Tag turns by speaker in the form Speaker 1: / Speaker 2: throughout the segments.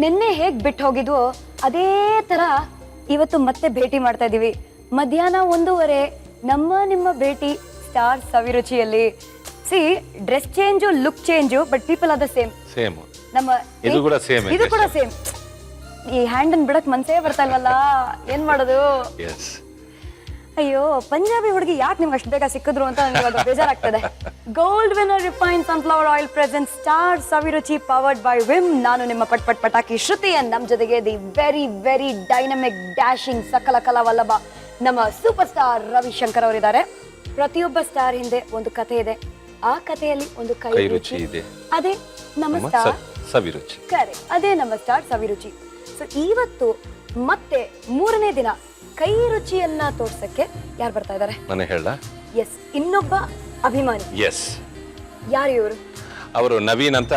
Speaker 1: ನಿನ್ನೆ ಹೇಗ್ ಬಿಟ್ಟು ಹೋಗಿದ್ವೋ ಅದೇ ತರ ಇವತ್ತು ಮತ್ತೆ ಭೇಟಿ ಮಾಡ್ತಾ ಇದೀವಿ. ಮಧ್ಯಾಹ್ನ 1:30 ನಿಮ್ಮ ಭೇಟಿ ಸ್ಟಾರ್ ಸವಿರುಚಿಯಲ್ಲಿ. See dress change, look change, but people are the same. ನಮ್ಮ
Speaker 2: ಇದು ಕೂಡ ಸೇಮ್.
Speaker 1: ಈ ಹ್ಯಾಂಡ್ ಅನ್ನು ಬಿಡಕ್ ಮನ್ಸೇ ಬರ್ತಾ ಇಲ್ವಲ್ಲ, ಏನ್ ಮಾಡೋದು? ಅಯ್ಯೋ, ಪಂಜಾಬಿ ಹುಡುಗಿ ಯಾಕೆ ನಿಮ್ಗೆ ಅಷ್ಟು ಬೇಗ ಸಿಕ್ಕಿದ್ರು ಅಂತ ನನಗೆ ಇವಾಗ ಬೇಜಾರಾಗ್ತದೆ. Gold winner refine sunflower oil present star Saviruchi powered by Vim. ನಾನು ನಿಮ್ಮ ಪಟ್ ಪಟಾಕಿ ಶ್ರುತಿ. ನಮ್ಮ ಜೊತೆಗೆ the very very dynamic dashing ಸಕಲ ಕಲಾವಲ್ಲಭ ನಮ್ಮ ಸೂಪರ್ ಸ್ಟಾರ್ ರವಿಶಂಕರ್ ಅವರಿದ್ದಾರೆ. ಪ್ರತಿಯೊಬ್ಬ ಸ್ಟಾರ್ ಹಿಂದೆ ಒಂದು ಕಥೆ ಇದೆ. ಆ ಕಥೆಯಲ್ಲಿ ಒಂದು ಕೈ ರುಚಿ ಇದೆ. ಅದೇ ನಮ್ಮ ಸ್ಟಾರ್
Speaker 2: ಸವಿರುಚಿ.
Speaker 1: ಕರೆಕ್ಟ್, ಅದೇ ನಮ್ಮ ಸ್ಟಾರ್ ಸವಿರುಚಿ. ಸೊ ಇವತ್ತು ಮತ್ತೆ 3ನೇ ದಿನ ಕೈ ರುಚಿಯನ್ನ ತೋರ್ಸಕ್ಕೆ ಯಾರು ಬರ್ತಾ ಇದ್ದಾರೆ?
Speaker 2: ನಾನು ಹೇಳ.
Speaker 1: ಎಸ್, ಇನ್ನೊಬ್ಬ ಅಭಿಮಾನಿ.
Speaker 2: ಎಸ್,
Speaker 1: ಯಾರು ಇವರು?
Speaker 2: ಅವರು ನವೀನ್ ಅಂತ,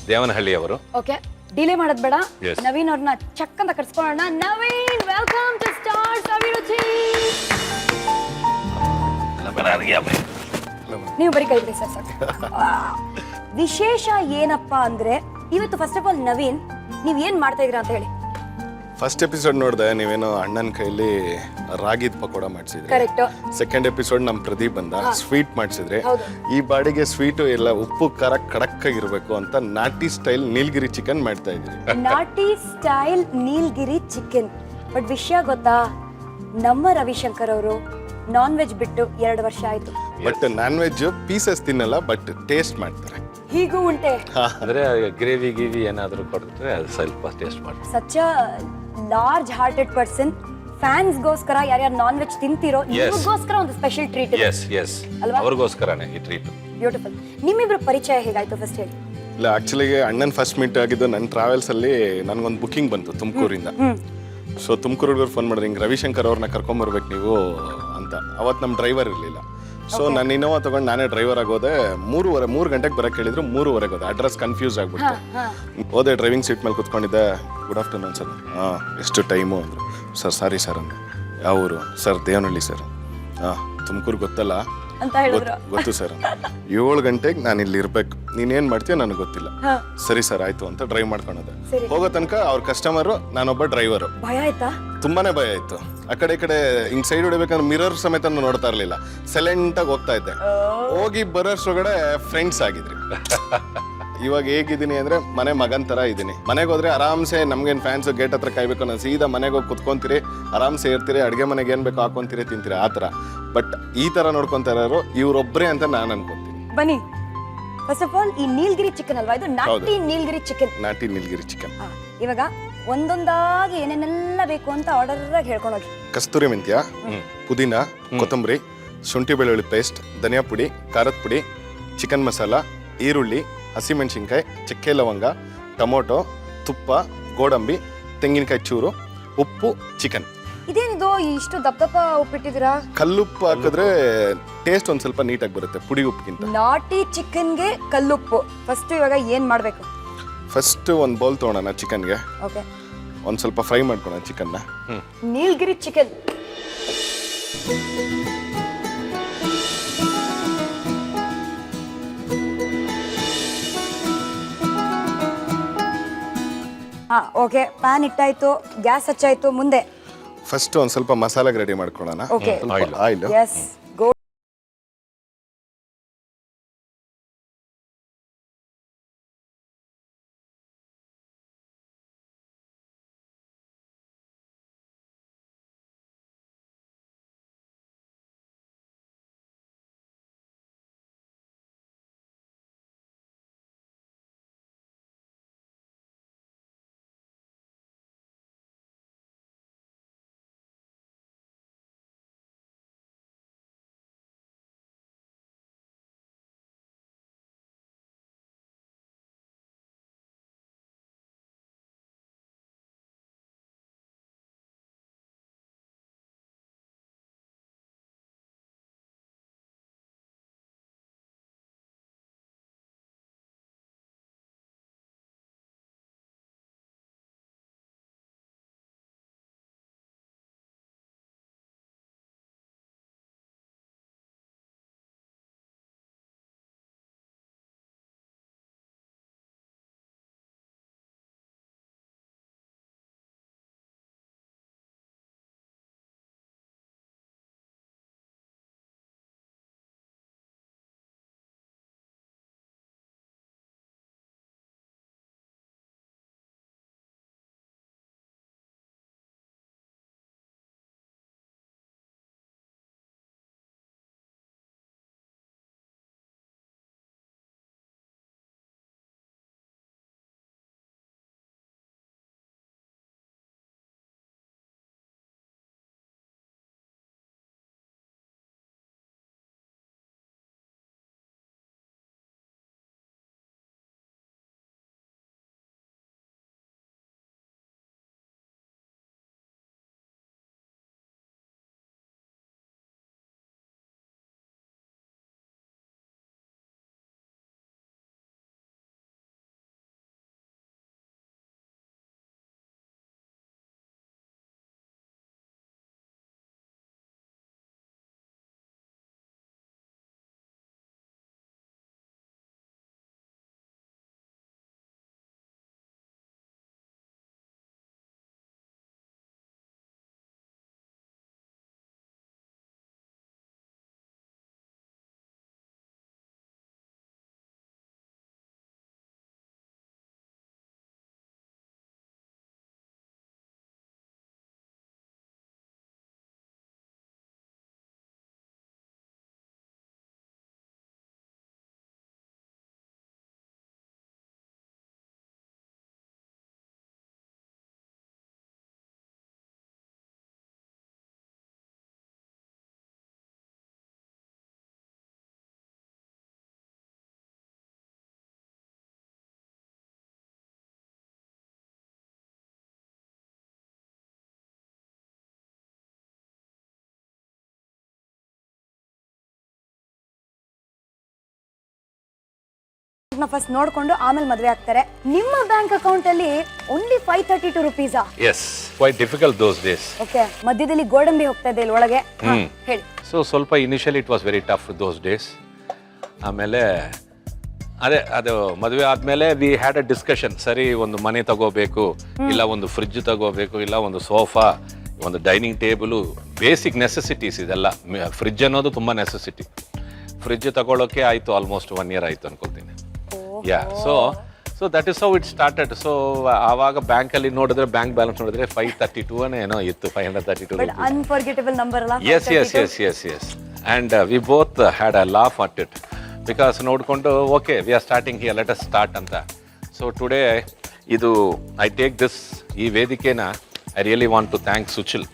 Speaker 2: ದೇವನಹಳ್ಳಿ ಅವರು.
Speaker 1: ಓಕೆ, ಡಿಲೇ ಮಾಡೋದ್ ಬೇಡ, ನವೀನ್ ಅವ್ರನ್ನ ಚಕ್ ಅಂತ ಕರ್ಸ್ಕೊಳ್ಳೋಣ. ನವೀನ್, ವೆಲ್ಕಮ್ ಟು ಸ್ಟಾರ್ ಸವಿರುಚಿ. ನೀವು ಬರೀ ಕೈ ಬಿಡಿ ಸರ್ ಸಾಕು. ವಿಶೇಷ ಏನಪ್ಪಾ ಅಂದ್ರೆ ಇವತ್ತು ಫಸ್ಟ್ ಆಫ್ ಆಲ್ ನವೀನ್, ನೀವ್ ಏನ್ ಮಾಡ್ತಾ ಇದೀರಾ ಅಂತ ಹೇಳಿ.
Speaker 3: ಫಸ್ಟ್ ಎಪಿಸೋಡ್ ನೋಡಿದೆ, ನೀವೇನೋ ಅಣ್ಣನ ಕೈಲಿ ರಾಗಿದ್ ಪಕೋಡ ಮಾಡಿಸಿದ್ರಿ.
Speaker 1: ಕರೆಕ್ಟ್.
Speaker 3: ಸೆಕೆಂಡ್ ಎಪಿಸೋಡ್ ನಮ್ ಪ್ರದೀಪ್ ಬಂದ ಸ್ವೀಟ್ ಮಾಡಿಸಿದ್ರಿ. ಈ ಬಾಡಿಗೆ ಸ್ವೀಟು ಎಲ್ಲ ಉಪ್ಪು ಖಾರ ಖಡಕ್ ಆಗಿರ್ಬೇಕು ಅಂತ ನಾಟಿ ಸ್ಟೈಲ್ ನೀಲಗಿರಿ ಚಿಕನ್ ಮಾಡ್ತಾ ಇದ್ರಿ.
Speaker 1: ನಾಟಿ ಸ್ಟೈಲ್ ನೀಲಗಿರಿ ಚಿಕನ್. ಬಟ್ ವಿಷಯ ಗೊತ್ತಾ, ನಮ್ಮ ರವಿಶಂಕರ್ ಅವರು ನಾನ್ ವೆಜ್ ಬಿಟ್ಟು 2 ವರ್ಷ ಆಯ್ತು.
Speaker 3: ಬಟ್ ನಾನ್ ವೆಜ್ ಪೀಸಸ್ ತಿನ್ನಲ್ಲ, ಬಟ್ ಟೇಸ್ಟ್ ಮಾಡ್ತಾರೆ.
Speaker 1: ಹೀಗೂ ಉಂಟೆ
Speaker 2: ಅಂದ್ರೆ ಗ್ರೇವಿ ಗಿವಿ ಏನಾದ್ರು ಕೊಡ್ತಾರೆ, ಅದು ಸ್ವಲ್ಪ ಟೇಸ್ಟ್ ಮಾಡ್ತಾರೆ.
Speaker 1: Such large hearted person. Fans ಗೋಸ್ಕರ ಯಾರ್ಯಾರು ನಾನ್ ವೆಜ್ ತಿಂತಿರೋ ನಿಮಗೋಸ್ಕರ ಒಂದು ಸ್ಪೆಷಲ್ ಟ್ರೀಟ್ ಇದೆ.
Speaker 2: ಎಸ್, ಅವ್ರಿಗೋಸ್ಕರನೇ ಈ ಟ್ರೀಟ್.
Speaker 1: ಬ್ಯೂಟಿಫುಲ್. ನಿಮ್ಮಿಬ್ರು ಪರಿಚಯ ಹೇಗಾಯ್ತು ಫಸ್ಟ್ ಹೇಳಿ?
Speaker 3: ಇಲ್ಲ, ಆಕ್ಚುಲಿ ಅಣ್ಣನ್ ಫಸ್ಟ್ ಮೀಟ್ ಆಗಿದ್ದು ನನ್ನ ಟ್ರಾವೆಲ್ಸ್ ಅಲ್ಲಿ ನನ್ಗೊಂದು ಬುಕಿಂಗ್ ಬಂತು ತುಮಕೂರಿಂದ. ಸೊ ತುಮಕೂರಿಗೆ ಫೋನ್ ಮಾಡಿದ್ರೆ, ಹಿಂಗೆ ರವಿಶಂಕರ್ ಅವ್ರನ್ನ ಕರ್ಕೊಂಬರ್ಬೇಕು ನೀವು ಅಂತ. ಅವತ್ತು ನಮ್ಮ ಡ್ರೈವರ್ ಇರಲಿಲ್ಲ. ಸೊ ನಾನು ಇನ್ನೋವಾ ತಗೊಂಡು ನಾನೇ ಡ್ರೈವರ್ ಆಗೋದೆ. 3 ಗಂಟೆಗೆ ಬರಕ್ಕೆ ಹೇಳಿದ್ರು, 3:30 ಹೋದೆ. ಅಡ್ರೆಸ್ ಕನ್ಫ್ಯೂಸ್ ಆಗ್ಬಿಟ್ಟು ಹೋದೆ. ಡ್ರೈವಿಂಗ್ ಸೀಟ್ ಮೇಲೆ ಕುತ್ಕೊಂಡಿದ್ದೆ. Good afternoon sir. ಎಷ್ಟು ಟೈಮು ಅಂದರು. ಸರ್ ಸಾರಿ ಸರ್ ಅಂದೆ. ಯಾವ ಊರು? Sir Devanahalli sir. ತುಮಕೂರು ಗೊತ್ತಲ್ಲ? ಗೊತ್ತು ಸರ್. 7 ಗಂಟೆಗೆ ನಾನು ಇಲ್ಲಿ ಇರ್ಬೇಕು, ನೀನೇನ್ ಮಾಡ್ತೀಯ ನನಗೆ ಗೊತ್ತಿಲ್ಲ. ಸರಿ ಸರ್ ಆಯ್ತು ಅಂತ ಡ್ರೈವ್ ಮಾಡ್ಕೊಂಡೆ. ಹೋಗೋ ತನಕ ಅವ್ರ ಕಸ್ಟಮರು, ನಾನೊಬ್ಬ ಡ್ರೈವರು.
Speaker 1: ಭಯ ಆಯ್ತಾ? ತುಂಬಾನೇ
Speaker 3: ಭಯ ಆಯ್ತು. ಆ ಕಡೆ ಈ ಕಡೆ ಹಿಂಗ್ ಸೈಡ್ ಹೊಡಿಬೇಕಂದ್ರೆ ಮಿರರ್ ಸಮೇತ ನೋಡ್ತಾ ಇರ್ಲಿಲ್ಲ. ಸೈಲೆಂಟ್ ಆಗಿ ಹೋಗ್ತಾ ಇದ್ದೆ. ಹೋಗಿ ಬರೋಷ್ಟ್ರೊಳಗಡೆ ಫ್ರೆಂಡ್ಸ್ ಆಗಿದ್ರಿ. ಇವಾಗ ಹೇಗಿದ್ದೀನಿ ಅಂದ್ರೆ ಮನೆ ಮಗನ್ ತರ ಇದ್ದೀನಿ. ಮನೆಗೆ ಹೋದ್ರೆ ಆರಾಮ್ಸೆ, ನಮ್ಗೇನ್ ಫ್ಯಾನ್ಸ್ ಗೇಟ್ ಹತ್ರ ಕಾಯ್ಬೇಕು, ನಾನು ಸೀದಾ ಮನೆಗೆ ಹೋಗಿ ಕುತ್ಕೊಂತೀರಿ, ಆರಾಮ್ಸೆ ಇರ್ತೀರಿ, ಅಡ್ಗೆ ಮನೆಗೆ ಏನ್ ಬೇಕೋ ಹಾಕೊಂತೀರಿ, ತಿಂತೀರಿ, ಆ ತರ. ಬಟ್ ಈ ತರ ನೋಡ್ಕೊಂತ ಇರೋರು ಇವ್ರೊಬ್ರೇ ಅಂತ ನಾನು ಅನ್ಕೊಂತೀನಿ.
Speaker 1: ಬನ್ನಿ, ಫಸ್ಟ್ ಆಫ್ ಆಲ್ ಈ ನೀಲಗಿರಿ ಚಿಕನ್ ಅಲ್ವಾ ಇದು? ನಾಟಿ ನೀಲಗಿರಿ ಚಿಕನ್.
Speaker 3: ನಾಟಿ ನೀಲಗಿರಿ ಚಿಕನ್.
Speaker 1: ಇವಾಗ ಒಂದೊಂದಾಗಿ ಏನೇನೆಲ್ಲ ಬೇಕು ಅಂತ ಆರ್ಡರ್ ಆಗಿ ಹೇಳ್ಕೊಂಡು ಹೋಗಿ.
Speaker 3: ಕಸ್ತೂರಿ ಮೆಂತ್ಯ, ಪುದೀನ, ಕೊತ್ತಂಬರಿ, ಶುಂಠಿ ಬೆಳ್ಳುಳ್ಳಿ ಪೇಸ್ಟ್, ಧನಿಯಾ ಪುಡಿ, ಖಾರದ ಪುಡಿ, ಚಿಕನ್ ಮಸಾಲ, ಈರುಳ್ಳಿ, ಹಸಿಮೆಣಸಿನ್ಕಾಯಿ, ಚಕ್ಕೆ ಲವಂಗ, ಟೊಮೊಟೊ, ತುಪ್ಪ, ಗೋಡಂಬಿ, ತೆಂಗಿನಕಾಯಿ ಚೂರು, ಉಪ್ಪು, ಚಿಕನ್.
Speaker 1: ಇದೇನಿದು ಇಷ್ಟು ದಪ್ಪ ಉಪ್ಪಿಟ್ಟಿದ್ದೀರಾ?
Speaker 3: ಕಲ್ಲುಪ್ಪು ಹಾಕಿದ್ರೆ ಟೇಸ್ಟ್ ಒಂದ್ ಸ್ವಲ್ಪ ನೀಟಾಗಿ ಬರುತ್ತೆ ಪುಡಿ ಉಪ್ಪಿಗಿಂತ.
Speaker 1: ನಾಟಿ ಚಿಕನ್ಗೆ ಕಲ್ಲುಪ್ಪು. ಫಸ್ಟ್ ಇವಾಗ ಏನ್ ಮಾಡ್ಬೇಕು?
Speaker 3: ಫಸ್ಟ್ ಒಂದು ಬೌಲ್ ತಗೊಳ್ಳೋಣ ಚಿಕನ್ಗೆ.
Speaker 1: ಓಕೆ,
Speaker 3: ಒಂದ್ ಸ್ವಲ್ಪ ಫ್ರೈ ಮಾಡ್ಕೊಳ್ಳೋಣ ಚಿಕನ್ನ.
Speaker 1: ನೀಲಗಿರಿ ಚಿಕನ್. ಓಕೆ, ಪ್ಯಾನ್ ಇಟ್ಟಾಯ್ತು, ಗ್ಯಾಸ್ ಹಚ್ಚಾಯ್ತು, ಮುಂದೆ
Speaker 3: ಫಸ್ಟ್ ಒಂದ್ ಸ್ವಲ್ಪ ಮಸಾಲೆಗೆ ರೆಡಿ ಮಾಡ್ಕೊಳ್ಳೋಣ.
Speaker 1: Okay,
Speaker 3: oil.
Speaker 1: ಎಸ್. ಫಸ್ಟ್ ನೋಡ್ಕೊಂಡು ಆಮೇಲೆ ಮದ್ವೆ ಆಗ್ತಾರೆ. ನಿಮ್ಮ ಬ್ಯಾಂಕ್ ಅಕೌಂಟ್ ಅಲ್ಲಿ ಓನ್ಲಿ 532 ರುಪೀಸಾ?
Speaker 2: Yes, quite difficult those days.
Speaker 1: Okay, ಮಧ್ಯದಲ್ಲಿ ಗೋಡಂಬಿ ಹೋಗ್ತಾ ಇದೆ ಇಲ್ಲಿ ಒಳಗೆ. ಹೇಳಿ.
Speaker 2: ಸೊ ಸ್ವಲ್ಪ initially it was very tough those days. ಆಮೇಲೆ ಅದು ಮದುವೆ ಆದಮೇಲೆ ವಿ ಹ್ಯಾಡ್ ಅ ಡಿಸ್ಕಷನ್. ಸರಿ, ಒಂದು ಮನೆ ತಗೋಬೇಕು, ಇಲ್ಲ ಒಂದು ಫ್ರಿಡ್ಜ್ ತಗೋಬೇಕು, ಇಲ್ಲ ಒಂದು ಸೋಫಾ, ಒಂದು ಡೈನಿಂಗ್ ಟೇಬಲು, ಬೇಸಿಕ್ ನೆಸೆಸಿಟೀಸ್ ಇದೆಲ್ಲ. ಫ್ರಿಡ್ಜ್ ಅನ್ನೋದು ತುಂಬ ನೆಸೆಸಿಟಿ. ಫ್ರಿಡ್ಜ್ ತಗೊಳ್ಳೋಕೆ ಆಯಿತು ಆಲ್ಮೋಸ್ಟ್ 1 year ಆಯಿತು ಅನ್ಕೋತೀನಿ. Yeah, so that is how it started. So ಆವಾಗ ಬ್ಯಾಂಕಲ್ಲಿ ನೋಡಿದ್ರೆ, ಬ್ಯಾಂಕ್ ಬ್ಯಾಲೆನ್ಸ್ ನೋಡಿದ್ರೆ 532 ಏನೋ ಇತ್ತು, 532
Speaker 1: ಬಟ್ ಅನ್ಫರ್ಗೆಟಬಲ್ ನಂಬರ್ ಅಲ್ಲ?
Speaker 2: Yes yes yes yes yes and we both had a laugh at it. Because ನೋಡಿಕೊಂಡು okay, we are starting here, let us start ಅಂತ. So today ಇದು ಐ ಟೇಕ್ ದಿಸ್, ಈ ವೇದಿಕೆನ I really want to thank Suchil.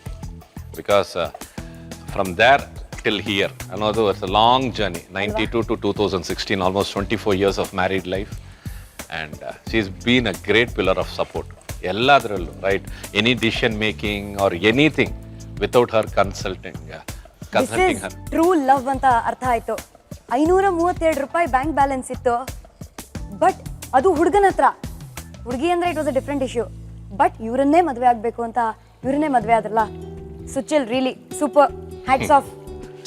Speaker 2: Because from there till here ಅನ್ನೋದು it's a long journey. 92 to 2016, almost 24 years of married life. And she has been a great pillar of support. ಎಲ್ಲದರಲ್ಲೂ, right, any decision making or anything without Har consulting Har.
Speaker 1: True love ಅಂತ ಅರ್ಥ ಆಯ್ತು. 532 ರೂಪಾಯಿ bank balance ಇತ್ತು, but ಅದು ಹುಡುಗನ ಹತ್ರ. ಹುಡುಗಿ ಅಂದ್ರೆ it was a different issue. But ಇವರನ್ನೇ ಮದುವೆ ಆಗ್ಬೇಕು ಅಂತ ಇವರನ್ನೇ ಮದುವೆ ಆದ್ರಲ್ಲ. Suchil, really super, hats off.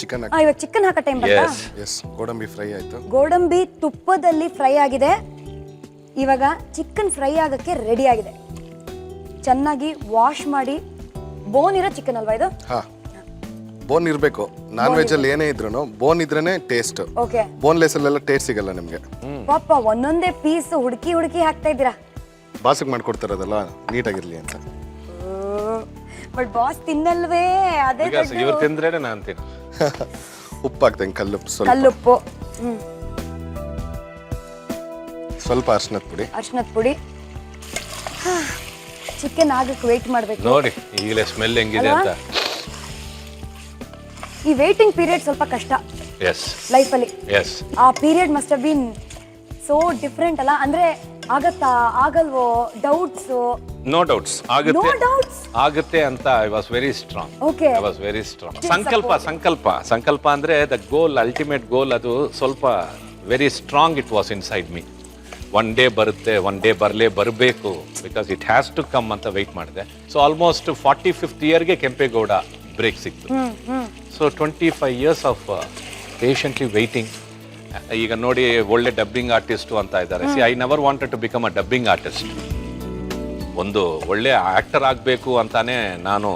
Speaker 3: Chicken
Speaker 1: ಇವಾಗ ಚಿಕನ್ ಹಾಕೋ ಟೈಮ್ ಬಂತಾ?
Speaker 3: ಎಸ್, ಗೋಡಂಬಿ ಫ್ರೈ ಆಯ್ತು.
Speaker 1: ಗೋಡಂಬಿ ತುಪ್ಪದಲ್ಲಿ ಫ್ರೈ ಆಗಿದೆ. ಇವಾಗ ಚಿಕನ್ ಫ್ರೈ ಆಗಕ್ಕೆ ರೆಡಿ ಆಗಿದೆ. ಚೆನ್ನಾಗಿ ವಾಶ್ ಮಾಡಿ, ಬೋನ್ ಇರೋ ಚಿಕನ್ ಅಲ್ವಾ ಇದು?
Speaker 3: ಹಾ, ಬೋನ್ ಇರಬೇಕು. ನಾನ್ ವೆಜ್ ಅಲ್ಲಿ ಏನೇ ಇದ್ರೂ ಬೋನ್ ಇದ್ರೇನೆ ಟೇಸ್ಟ್.
Speaker 1: ಓಕೆ,
Speaker 3: ಬೋನ್ಲೆಸ್ ಅಲ್ಲೆಲ್ಲ ಟೇಸ್ಟ್ ಸಿಗಲ್ಲ ನಿಮ್ಗೆ.
Speaker 1: ಪಾಪ ಒಂದೊಂದೇ ಪೀಸ್ ಹುಡುಕಿ ಹಾಕ್ತಾ ಇದ್ದೀರಾ.
Speaker 3: ಬಾಸಿಗೆ ಮಾಡ್ಕೊಡ್ತಾರದಲ್ಲ, ನೀಟಾಗಿರ್ಲಿ ಅಂತ.
Speaker 1: ಬಟ್ ಬಾಸ್ ತಿನ್ನಲ್ವೇ? ಅದೇ
Speaker 2: ಇವ್ರು ತಿಂದ್ರೇನೆ ನಾನು ತಿನ್ನ.
Speaker 3: ಉಪ್ಪು ಹಾಕ್ತೇನೆ, ಕಲ್ಲುಪ್ಪು ಸ್ವಲ್ಪ.
Speaker 1: ಕಲ್ಲುಪ್ಪು,
Speaker 3: ಸ್ವಲ್ಪ ಅರ್ಶಿನದ ಪುಡಿ.
Speaker 1: ಅರ್ಶಿನದ ಪುಡಿ. ಚಿಕನ್ ಆಗಕ್ಕೆ ವೇಟ್ ಮಾಡ್ಬೇಕು.
Speaker 2: ನೋಡಿ ಈಗಲೇ ಸ್ಮೆಲ್ ಹೆಂಗಿದೆ ಅಂತ.
Speaker 1: ಈ ವೇಟಿಂಗ್ ಪೀರಿಯಡ್ ಸ್ವಲ್ಪ ಕಷ್ಟ
Speaker 2: ಎಸ್
Speaker 1: ಲೈಫಲ್ಲಿ.
Speaker 2: ಎಸ್,
Speaker 1: ಆ period must have been so different ಅಲ್ಲ? ಅಂದ್ರೆ ಆಗತ್ತಾ ಆಗಲ್ವೋ ಡೌಟ್ಸ್?
Speaker 2: ನೋ ಡೌಟ್ಸ್, ಆಗುತ್ತೆ ಅಂತ I was very strong.
Speaker 1: Okay,
Speaker 2: I was very strong. ಸಂಕಲ್ಪ ಅಂದ್ರೆ ದ ಗೋಲ್, ಅಲ್ಟಿಮೇಟ್ ಗೋಲ್. ಅದು ಸ್ವಲ್ಪ very strong it was inside me. One day ಬರುತ್ತೆ, ಒನ್ ಡೇ ಬರಬೇಕು, because it has to come ಅಂತ wait ಮಾಡಿದೆ. ಸೊ ಆಲ್ಮೋಸ್ಟ್ 45th ಇಯರ್ಗೆ Kempegowda break ಸಿಕ್ತು. So 25 years of patiently waiting. ಈಗ ನೋಡಿ, ಒಳ್ಳೆ ಡಬ್ಬಿಂಗ್ ಆರ್ಟಿಸ್ಟು ಅಂತ ಇದ್ದಾರೆ. See, I never wanted to become a dubbing artist. ಒಂದು ಒಳ್ಳೆ ಆ್ಯಕ್ಟರ್ ಆಗಬೇಕು ಅಂತಾನೆ ನಾನು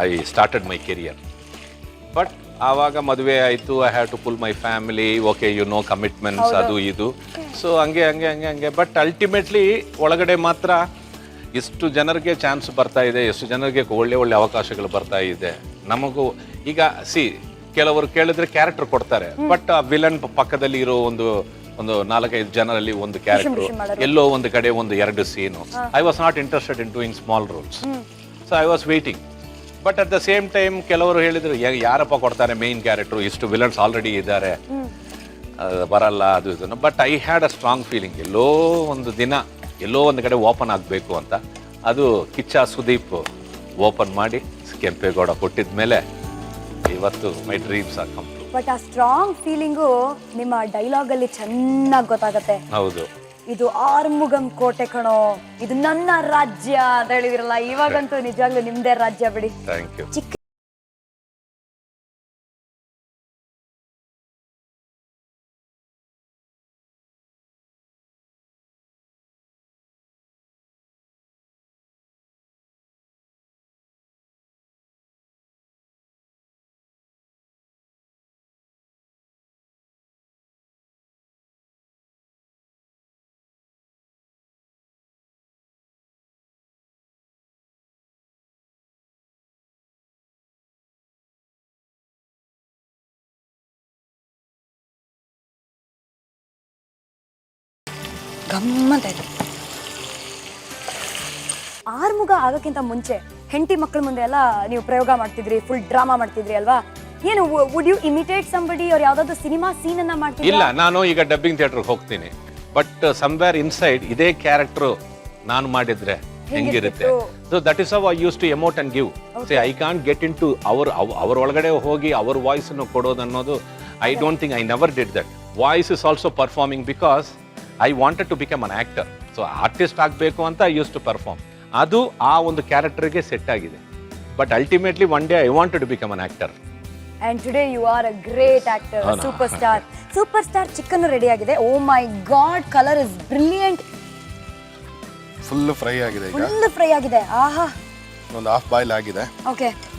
Speaker 2: I started my career. But ಆವಾಗ ಮದುವೆ ಆಯಿತು, I have to pull my family. Okay, you know, commitments, ಅದು ಇದು. ಸೊ ಹಂಗೆ ಬಟ್ ಅಲ್ಟಿಮೇಟ್ಲಿ ಒಳಗಡೆ ಮಾತ್ರ ಎಷ್ಟು ಜನರಿಗೆ ಚಾನ್ಸ್ ಬರ್ತಾ ಇದೆ, ಎಷ್ಟು ಜನರಿಗೆ ಒಳ್ಳೆ ಅವಕಾಶಗಳು ಬರ್ತಾ ಇದೆ. ನಮಗೂ ಈಗ ಕೆಲವರು ಕೇಳಿದ್ರೆ ಕ್ಯಾರೆಕ್ಟರ್ ಕೊಡ್ತಾರೆ, ಬಟ್ ಆ ವಿಲನ್ ಪಕ್ಕದಲ್ಲಿ ಇರೋ ಒಂದು 4-5 ಜನರಲ್ಲಿ ಒಂದು ಕ್ಯಾರೆಕ್ಟರ್, ಎಲ್ಲೋ ಒಂದು ಕಡೆ 1-2 scene. I was not interested in doing small roles. So I was waiting. But at the same time ಕೆಲವರು ಹೇಳಿದ್ರು, ಯಾರಪ್ಪ ಕೊಡ್ತಾರೆ ಮೇನ್ ಕ್ಯಾರೆಕ್ಟರ್, ಇಷ್ಟು ವಿಲನ್ಸ್ ಆಲ್ರೆಡಿ ಇದ್ದಾರೆ, ಬರಲ್ಲ, ಅದು ಇದನ್ನು. But I had a strong feeling, ಎಲ್ಲೋ ಒಂದು ದಿನ ಎಲ್ಲೋ ಒಂದು ಕಡೆ ಓಪನ್ ಆಗಬೇಕು ಅಂತ. ಅದು ಕಿಚ್ಚ ಸುದೀಪ್ ಓಪನ್ ಮಾಡಿ ಕೆಂಪೇಗೌಡ ಕೊಟ್ಟಿದ ಮೇಲೆ ಇವತ್ತು my dreams are complete.
Speaker 1: But ಆ ಸ್ಟ್ರಾಂಗ್ ಫೀಲಿಂಗು ನಿಮ್ಮ ಡೈಲಾಗ್ ಅಲ್ಲಿ ಚೆನ್ನಾಗಿ ಗೊತ್ತಾಗತ್ತೆ.
Speaker 2: ಹೌದು,
Speaker 1: ಇದು ಆರ್ಮುಗಂ ಕೋಟೆ ಕಣೋ, ಇದು ನನ್ನ ರಾಜ್ಯ ಅಂತ ಹೇಳಿದಿರಲ್ಲ. ಇವಾಗಂತೂ ನಿಜವಾಗ್ಲೂ ನಿಮ್ದೇ ರಾಜ್ಯ ಬಿಡಿ.
Speaker 2: Thank you.
Speaker 1: ಗಮ್ಮಂತ ಇದೆ. ಆರ್ಮುಗ ಆಗಕ್ಕಿಂತ ಮುಂಚೆ ಹೆಂಡತಿ ಮಕ್ಕಳ ಮುಂದೆ ಎಲ್ಲ ನೀವು ಪ್ರಯೋಗ ಮಾಡ್ತಿದ್ರಿ, ಫುಲ್ ಡ್ರಾಮಾ ಮಾಡ್ತಿದ್ರಿ ಅಲ್ವಾ? ಏನು would you imitate somebody or ಯಾವ್ದಾದ್ರು ಸಿನಿಮಾ ಸೀನ್ ಅನ್ನ ಮಾಡ್ತಿದ್ರಾ?
Speaker 2: ಇಲ್ಲ, ನಾನು ಈಗ ಡಬ್ಬಿಂಗ್ ಥಿಯೇಟರ್ಗೆ ಹೋಗ್ತೀನಿ, ಬಟ್ ಸಮ್ವೇರ್ ಇನ್ಸೈಡ್ ಇದೇ ಕ್ಯಾರೆಕ್ಟರ್ ನಾನು ಮಾಡಿದ್ರೆ ಹೆಂಗಿರುತ್ತೆ. So that is how I use to emote and give. Say I can't get in to ಅವ್ರ ಒಳಗಡೆ ಹೋಗಿ ಅವ್ರ ವಾಯ್ಸ್ ಅನ್ನು ಕೊಡೋದು ಅನ್ನೋದು I don't think, I never did that. Voice is also performing because I wanted to become an actor. So artist ಆಗಬೇಕು ಅಂತ I use to perform. ಅದು ಆ ಒಂದು ಕ್ಯಾರೆಕ್ಟರ್ಗೆ ಸೆಟ್ ಆಗಿದೆ. But ultimately one day I wanted to become an actor.
Speaker 1: And today you are a great actor, a superstar. Superstar chicken ready ಆಗಿದೆ. Oh my god, color is brilliant.
Speaker 3: Full fry ಆಗಿದೆ ಈಗ,
Speaker 1: full fry ಆಗಿದೆ. ಆಹಾ,
Speaker 3: ಒಂದು half boil ಆಗಿದೆ.
Speaker 1: Okay.